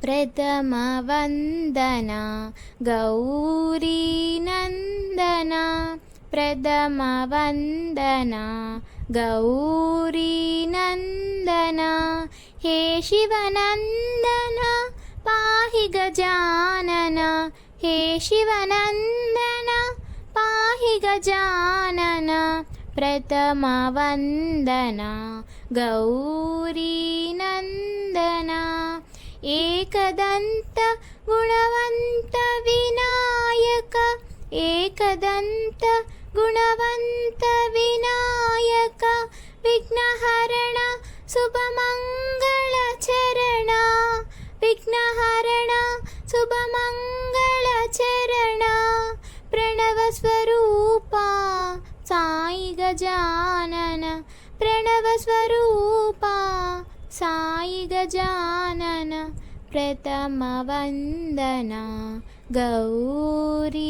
प्रथमवन्दना गौरीनन्दना प्रथमवन्दना गौरीनन्दना हे शिवनन्दना पाहि गजानना हे शिवनन्दना पाहि गजानना प्रथमवन्दना गौरीनन्दना एकदन्त गुणवन्त विनायक एकदन्त गुणवन्त विनायक विघ्नहरण शुभमङ्गलचरण विघ्नहरण शुभमङ्गलचरण प्रणवस्वरूपा साई गजानन प्रणवस्वरूपा साई गजानन प्रथमवन्दना गौरीनन्दना।